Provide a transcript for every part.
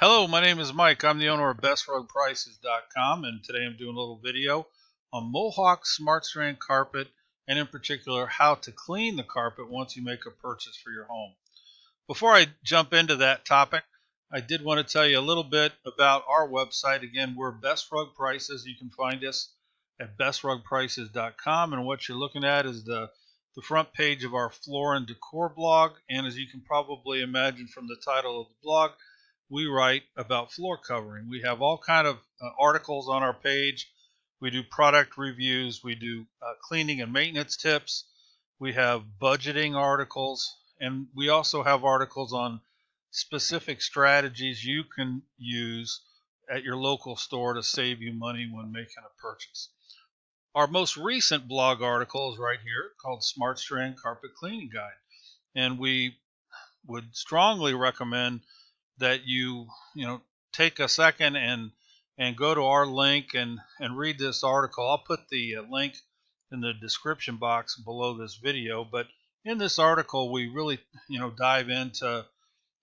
Hello, my name is Mike. I'm the owner of BestRugPrices.com, and today I'm doing a little video on Mohawk SmartStrand carpet, and in particular, how to clean the carpet once you make a purchase for your home. Before I jump into that topic, I did want to tell you a little bit about our website. Again, we're Best Rug Prices. You can find us at BestRugPrices.com, and what you're looking at is the front page of our floor and decor blog. And as you can probably imagine from the title of the blog, we write about floor covering. We have all kind of articles on our page. We do product reviews. We do cleaning and maintenance tips. We have budgeting articles, and we also have articles on specific strategies you can use at your local store to save you money when making a purchase. Our most recent blog article is right here called SmartStrand Carpet Cleaning Guide, and we would strongly recommend that you take a second and go to our link and read this article. I'll put the link in the description box below this video, but in this article we really dive into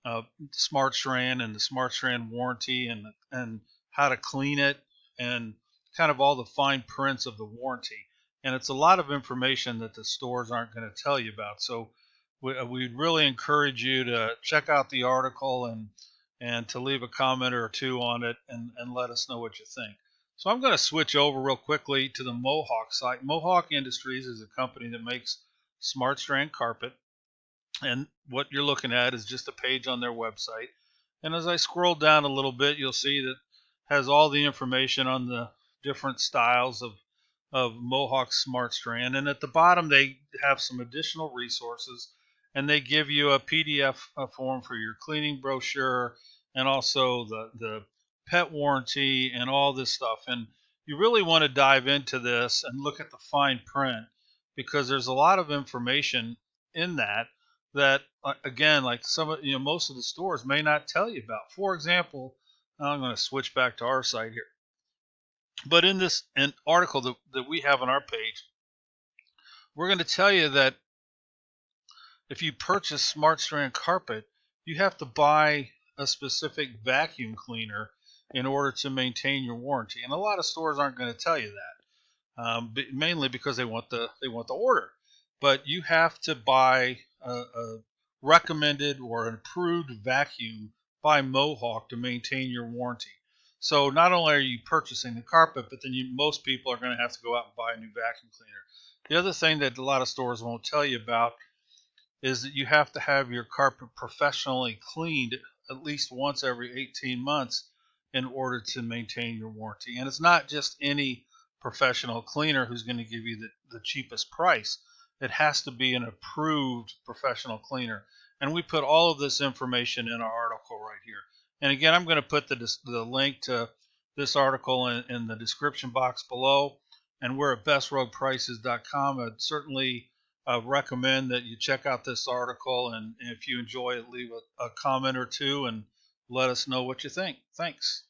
SmartStrand and the SmartStrand warranty and how to clean it and kind of all the fine prints of the warranty. And it's a lot of information that the stores aren't going to tell you about. So we'd really encourage you to check out the article and to leave a comment or two on it and let us know what you think. So I'm going to switch over real quickly to the Mohawk site. Mohawk Industries is a company that makes SmartStrand carpet. And what you're looking at is just a page on their website. And as I scroll down a little bit, you'll see that it has all the information on the different styles of Mohawk SmartStrand. And at the bottom, they have some additional resources, and they give you a PDF form for your cleaning brochure and also the pet warranty and all this stuff. And you really want to dive into this and look at the fine print, because there's a lot of information in that again, like most of the stores may not tell you about. For example, I'm going to switch back to our site here. But in this article that we have on our page, we're going to tell you that if you purchase SmartStrand carpet, you have to buy a specific vacuum cleaner in order to maintain your warranty. And a lot of stores aren't going to tell you that, mainly because they want the order. But you have to buy a recommended or an approved vacuum by Mohawk to maintain your warranty. So not only are you purchasing the carpet, but then most people are going to have to go out and buy a new vacuum cleaner. The other thing that a lot of stores won't tell you about is that you have to have your carpet professionally cleaned at least once every 18 months in order to maintain your warranty. And it's not just any professional cleaner who's going to give you the cheapest price. It has to be an approved professional cleaner. And we put all of this information in our article right here. And again, I'm going to put the link to this article in the description box below. And we're at BestRugPrices.com. I'd certainly recommend that you check out this article. And if you enjoy it, leave a comment or two and let us know what you think. Thanks.